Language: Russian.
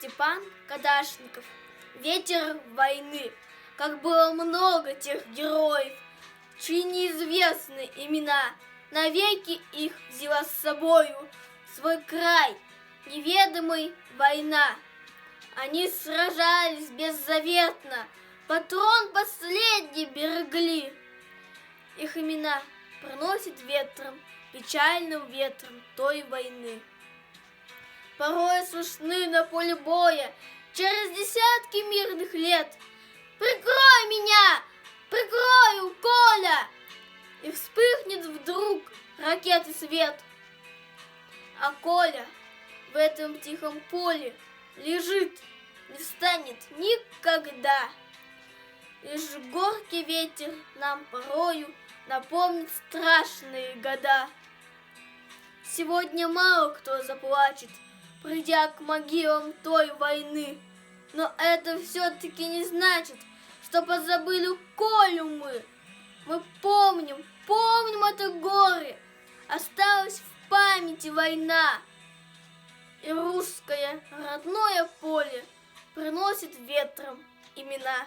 Степан Кадашников. Ветер войны. Как было много тех героев, чьи неизвестны имена, навеки их взяла с собою свой край, неведомый война. Они сражались беззаветно, патрон последний берегли. Их имена проносит ветром, печальным ветром той войны. Порой слышны на поле боя через десятки мирных лет: «Прикрой меня! Прикрою, Коля!» И вспыхнет вдруг ракеты свет. А Коля в этом тихом поле лежит, не встанет никогда. Лишь горький ветер нам порою напомнит страшные года. Сегодня мало кто заплачет, придя к могилам той войны, но это все-таки не значит, что позабыли Колю мы. Мы помним это горе, осталась в памяти война. И русское родное поле приносит ветром имена.